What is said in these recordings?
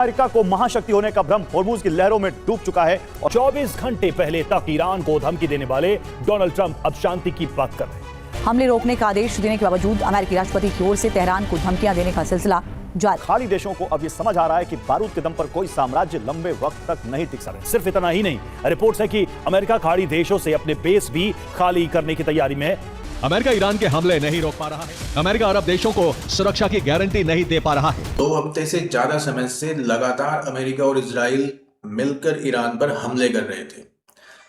America को महाशक्ति होने का भ्रम होर्मुज की लहरों में डूब चुका है और 24 घंटे पहले तक ईरान को धमकी देने वाले डोनाल्ड ट्रंप अब शांति की बात कर रहे हैं। हमले रोकने का आदेश देने के बावजूद अमेरिकी राष्ट्रपति की ओर से तेहरान को धमकियां देने का सिलसिला जारी। खाली देशों को अब ये समझ आ रहा है कि बारूद के दम पर कोई साम्राज्य लंबे वक्त तक नहीं टिक सकता। सिर्फ इतना ही नहीं, रिपोर्ट्स है कि अमेरिका खाड़ी देशों से अपने बेस भी खाली करने की तैयारी में है। अमेरिका ईरान के हमले नहीं रोक पा रहा है। अमेरिका अरब देशों को सुरक्षा की गारंटी नहीं दे पा रहा है। 2 हफ्ते से ज्यादा समय से लगातार अमेरिका और इजराइल मिलकर ईरान पर हमले कर रहे थे।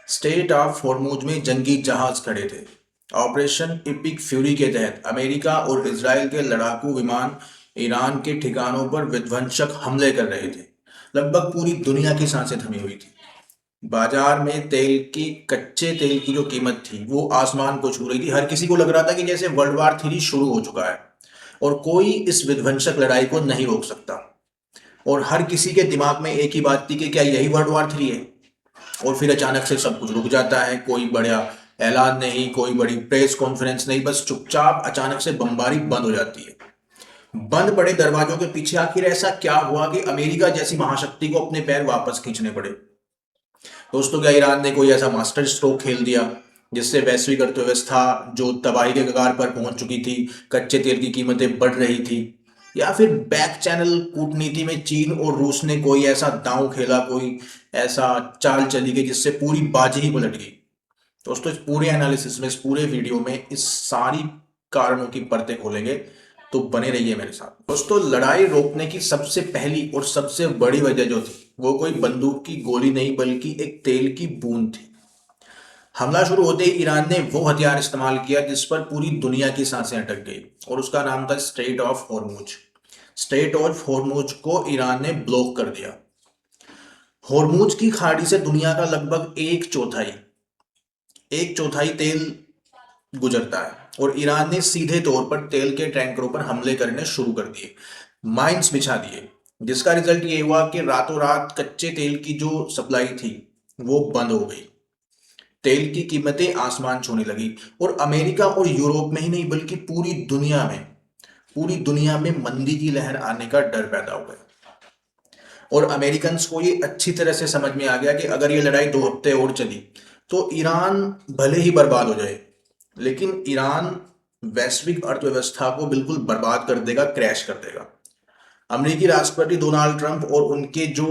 स्ट्रेट ऑफ होर्मुज में जंगी जहाज खड़े थे। ऑपरेशन इपिक फ्यूरी के तहत अमेरिका और इजराइल के लड़ाकू विमान ईरान के ठिकानों पर विध्वंसक हमले कर रहे थे। लगभग पूरी दुनिया की सांसें थमी हुई थी। बाजार में कच्चे तेल की जो कीमत थी वो आसमान को छू रही थी। हर किसी को लग रहा था कि जैसे वर्ल्ड वार 3 शुरू हो चुका है और कोई इस विध्वंसक लड़ाई को नहीं रोक सकता। और हर किसी के दिमाग में एक ही बात थी कि क्या यही वर्ल्ड वार 3 है। और फिर अचानक से सब कुछ रुक जाता है। कोई बड़ा ऐलान नहीं, कोई बड़ी प्रेस कॉन्फ्रेंस नहीं, बस चुपचाप अचानक से बमबारी बंद हो जाती है। बंद पड़े दरवाजों के पीछे आखिर ऐसा क्या हुआ कि अमेरिका जैसी महाशक्ति को अपने पैर वापस खींचने पड़े। दोस्तों, क्या ईरान ने कोई ऐसा मास्टर स्ट्रोक खेल दिया जिससे वैश्विक अर्थव्यवस्था जो तबाही के कगार पर पहुंच चुकी थी, कच्चे तेल की कीमतें बढ़ रही थी, या फिर बैक चैनल कूटनीति में चीन और रूस ने कोई ऐसा दांव खेला, कोई ऐसा चाल चली गई जिससे पूरी बाजी ही पलट गई। दोस्तों, इस पूरे एनालिसिस में, इस पूरे वीडियो में इस सारी कारणों की परतें खोलेंगे, तो बने रहिए मेरे साथ। दोस्तों, लड़ाई रोकने की सबसे पहली और सबसे बड़ी वजह जो थी वो कोई बंदूक की गोली नहीं बल्कि एक तेल की बूंद थी। हमला शुरू होते ही ईरान ने वो हथियार इस्तेमाल किया जिस पर पूरी दुनिया की सांसें अटक गई और उसका नाम था straight of Hormuz. Straight of Hormuz को ईरान ने ब्लॉक कर दिया। होर्मुज की खाड़ी से दुनिया का लगभग एक चौथाई तेल गुजरता है और ईरान ने सीधे तौर पर तेल के टैंकरों पर हमले करने शुरू कर दिए, माइंस बिछा दिए, जिसका रिजल्ट ये हुआ कि रातों रात कच्चे तेल की जो सप्लाई थी वो बंद हो गई। तेल की कीमतें आसमान छूने लगी और अमेरिका और यूरोप में ही नहीं बल्कि पूरी दुनिया में मंदी की लहर आने का डर पैदा हो गया। और अमेरिकन को ये अच्छी तरह से समझ में आ गया कि अगर ये लड़ाई 2 हफ्ते और चली तो ईरान भले ही बर्बाद हो जाए, लेकिन ईरान वैश्विक अर्थव्यवस्था को बिल्कुल बर्बाद कर देगा, क्रैश कर देगा। अमेरिकी राष्ट्रपति डोनाल्ड ट्रंप और उनके जो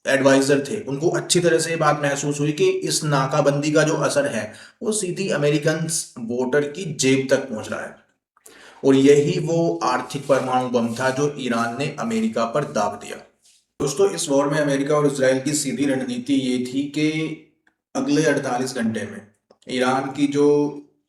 एडवाइजर थे उनको अच्छी तरह से ये बात महसूस हुई कि इस नाकाबंदी का जो असर है वो सीधी अमेरिकन वोटर की जेब तक पहुंच रहा है। और यही वो आर्थिक परमाणु बम था जो ईरान ने अमेरिका पर दाग दिया। दोस्तों, इस वॉर में अमेरिका और इजराइल की सीधी रणनीति ये थी कि अगले 48 घंटे में ईरान की जो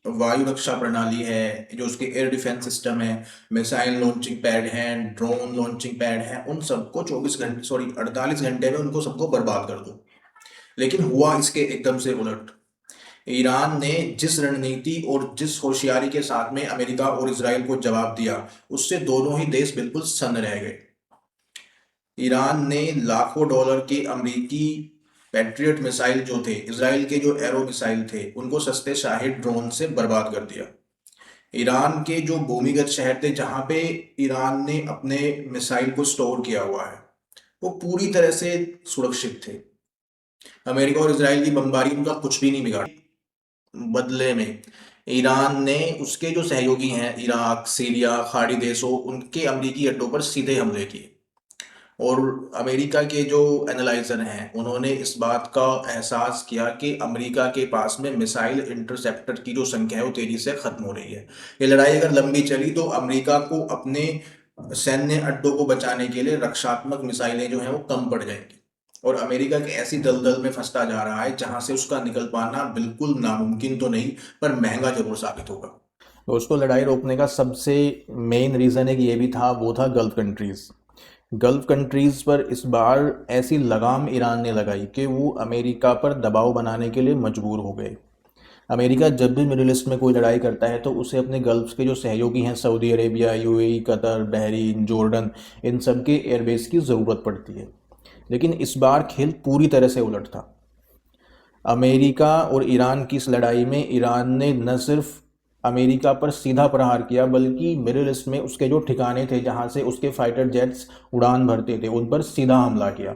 वायु रक्षा प्रणाली है, जो उसके एयर डिफेंस सिस्टम है, मिसाइल लॉन्चिंग पैड हैं, ड्रोन लॉन्चिंग पैड हैं, उन सबको 48 घंटे में उनको सबको बर्बाद कर दो। लेकिन हुआ इसके एकदम से उलट। ईरान ने जिस रणनीति और जिस होशियारी के साथ में अमेरिका और इजराइल को जवाब दिया उससे दोनों ही देश बिल्कुल सन्न रह गए। ईरान ने लाखों डॉलर के अमेरिकी पैट्रियट मिसाइल जो थे, इजराइल के जो एरो मिसाइल थे, उनको सस्ते शाहिद ड्रोन से बर्बाद कर दिया। ईरान के जो भूमिगत शहर थे जहां पे ईरान ने अपने मिसाइल को स्टोर किया हुआ है वो पूरी तरह से सुरक्षित थे। अमेरिका और इजराइल की बमबारी उनका कुछ भी नहीं बिगाड़ा। बदले में ईरान ने उसके जो सहयोगी हैं, इराक, सीरिया, खाड़ी देशों, उनके अमेरिकी अड्डों पर सीधे हमले किए। और अमेरिका के जो एनालाइजर हैं उन्होंने इस बात का एहसास किया कि अमेरिका के पास में मिसाइल इंटरसेप्टर की जो संख्या है वो तेजी से खत्म हो रही है। ये लड़ाई अगर लंबी चली तो अमेरिका को अपने सैन्य अड्डों को बचाने के लिए रक्षात्मक मिसाइलें जो हैं वो कम पड़ जाएंगी और अमेरिका के ऐसी दलदल में फंसता जा रहा है जहां से उसका निकल पाना बिल्कुल नामुमकिन तो नहीं पर महंगा जरूर साबित होगा। दोस्तों, लड़ाई रोकने का सबसे मेन रीज़न एक ये भी था, वो था गल्फ कंट्रीज़ पर इस बार ऐसी लगाम ईरान ने लगाई कि वो अमेरिका पर दबाव बनाने के लिए मजबूर हो गए। अमेरिका जब भी मिडिल ईस्ट में कोई लड़ाई करता है तो उसे अपने गल्फ के जो सहयोगी हैं, Saudi Arabia, UAE, Qatar, Bahrain, Jordan, इन सब के एयरबेस की ज़रूरत पड़ती है। लेकिन इस बार खेल पूरी तरह से उलट था। अमेरिका और ईरान की इस लड़ाई में ईरान ने न सिर्फ अमेरिका पर सीधा प्रहार किया, बल्कि मिडिल ईस्ट में उसके जो ठिकाने थे जहां से उसके फाइटर जेट्स उड़ान भरते थे उन पर सीधा हमला किया।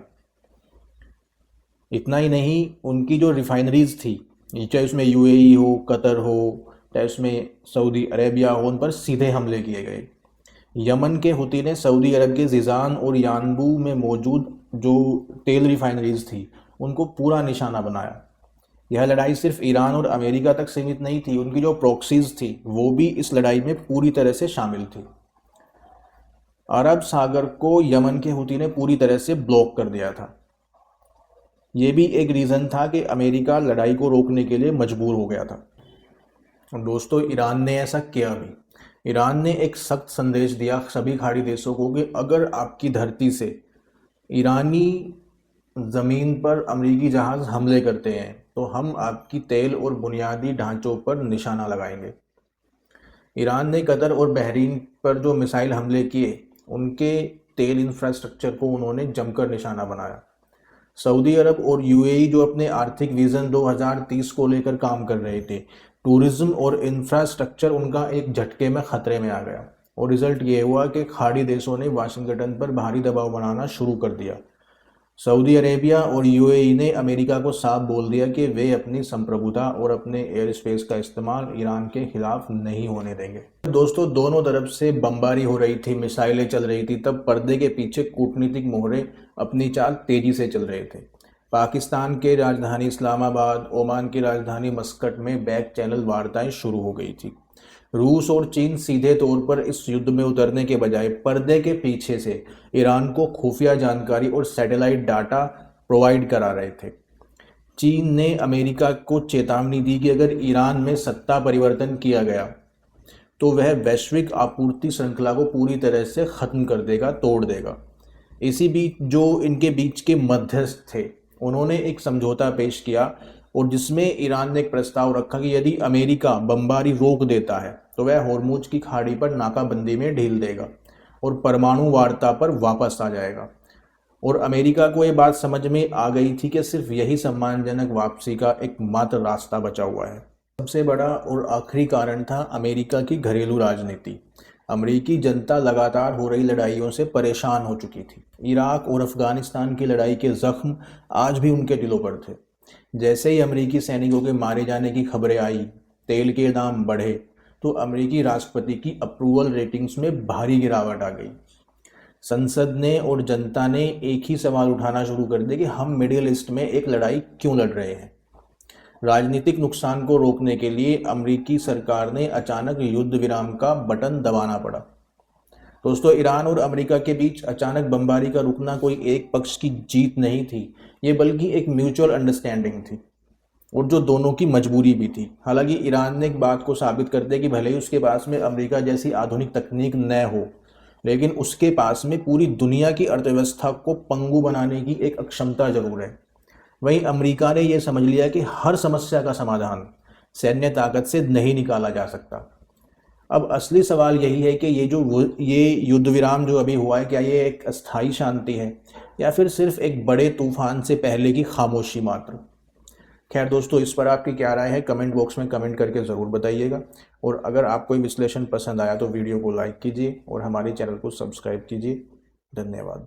इतना ही नहीं, उनकी जो रिफाइनरीज थी, चाहे उसमें यूएई हो, कतर हो, चाहे उसमें सऊदी अरेबिया हो, उन पर सीधे हमले किए गए। यमन के हुती ने सऊदी अरब के जिजान और यानबू में मौजूद जो तेल रिफाइनरीज थी उनको पूरा निशाना बनाया। यह लड़ाई सिर्फ ईरान और अमेरिका तक सीमित नहीं थी, उनकी जो प्रॉक्सीज थी वो भी इस लड़ाई में पूरी तरह से शामिल थी। अरब सागर को यमन के हुती ने पूरी तरह से ब्लॉक कर दिया था। ये भी एक रीज़न था कि अमेरिका लड़ाई को रोकने के लिए मजबूर हो गया था। और दोस्तों, ईरान ने ऐसा किया भी। ईरान ने एक सख्त संदेश दिया सभी खाड़ी देशों को कि अगर आपकी धरती से ईरानी ज़मीन पर अमेरिकी जहाज़ हमले करते हैं तो हम आपकी तेल और बुनियादी ढांचों पर निशाना लगाएंगे। ईरान ने कतर और बहरीन पर जो मिसाइल हमले किए उनके तेल इंफ्रास्ट्रक्चर को उन्होंने जमकर निशाना बनाया। सऊदी अरब और यूएई जो अपने आर्थिक विजन 2030 को लेकर काम कर रहे थे, टूरिज्म और इंफ्रास्ट्रक्चर उनका एक झटके में खतरे में आ गया और रिजल्ट ये हुआ कि खाड़ी देशों ने वाशिंगटन पर भारी दबाव बनाना शुरू कर दिया। सऊदी अरेबिया और यूएई ने अमेरिका को साफ बोल दिया कि वे अपनी संप्रभुता और अपने एयर स्पेस का इस्तेमाल ईरान के खिलाफ नहीं होने देंगे। दोस्तों, दोनों तरफ से बमबारी हो रही थी, मिसाइलें चल रही थी, तब पर्दे के पीछे कूटनीतिक मोहरे अपनी चाल तेजी से चल रहे थे। पाकिस्तान के राजधानी इस्लामाबाद, ओमान की राजधानी मस्कट में बैक चैनल वार्ताएं शुरू हो गई थी। रूस और चीन सीधे तौर पर इस युद्ध में उतरने के बजाय पर्दे के पीछे से ईरान को खुफिया जानकारी और सैटेलाइट डाटा प्रोवाइड करा रहे थे। चीन ने अमेरिका को चेतावनी दी कि अगर ईरान में सत्ता परिवर्तन किया गया तो वह वैश्विक आपूर्ति श्रृंखला को पूरी तरह से ख़त्म कर देगा, तोड़ देगा। इसी बीच जो इनके बीच के मध्यस्थ थे उन्होंने एक समझौता पेश किया और जिसमें ईरान ने एक प्रस्ताव रखा कि यदि अमेरिका बमबारी रोक देता है तो वह होर्मुज की खाड़ी पर नाकाबंदी में ढील देगा और परमाणु वार्ता पर वापस आ जाएगा। और अमेरिका को ये बात समझ में आ गई थी कि सिर्फ यही सम्मानजनक वापसी का एकमात्र रास्ता बचा हुआ है। सबसे बड़ा और आखिरी कारण था अमेरिका की घरेलू राजनीति। अमेरिकी जनता लगातार हो रही लड़ाइयों से परेशान हो चुकी थी। इराक और अफगानिस्तान की लड़ाई के जख्म आज भी उनके दिलों पर थे। जैसे ही अमेरिकी सैनिकों के मारे जाने की खबरें आई, तेल के दाम बढ़े, तो अमेरिकी राष्ट्रपति की अप्रूवल रेटिंग्स में भारी गिरावट आ गई। संसद ने और जनता ने एक ही सवाल उठाना शुरू कर दिया कि हम मिडिल ईस्ट में एक लड़ाई क्यों लड़ रहे हैं। राजनीतिक नुकसान को रोकने के लिए अमेरिकी सरकार ने अचानक युद्ध विराम का बटन दबाना पड़ा। दोस्तों, ईरान और अमेरिका के बीच अचानक बमबारी का रुकना कोई एक पक्ष की जीत नहीं थी, ये बल्कि एक म्यूचुअल अंडरस्टैंडिंग थी और जो दोनों की मजबूरी भी थी। हालांकि ईरान ने एक बात को साबित कर दिया कि भले ही उसके पास में अमेरिका जैसी आधुनिक तकनीक न हो, लेकिन उसके पास में पूरी दुनिया की अर्थव्यवस्था को पंगु बनाने की एक अक्षमता जरूर है। वहीं अमेरिका ने यह समझ लिया कि हर समस्या का समाधान सैन्य ताकत से नहीं निकाला जा सकता। अब असली सवाल यही है कि ये युद्ध विराम जो अभी हुआ है, क्या ये एक अस्थायी शांति है या फिर सिर्फ एक बड़े तूफान से पहले की खामोशी मात्र। खैर दोस्तों, इस पर आपकी क्या राय है कमेंट बॉक्स में कमेंट करके ज़रूर बताइएगा। और अगर आपको विश्लेषण पसंद आया तो वीडियो को लाइक कीजिए और हमारे चैनल को सब्सक्राइब कीजिए। धन्यवाद।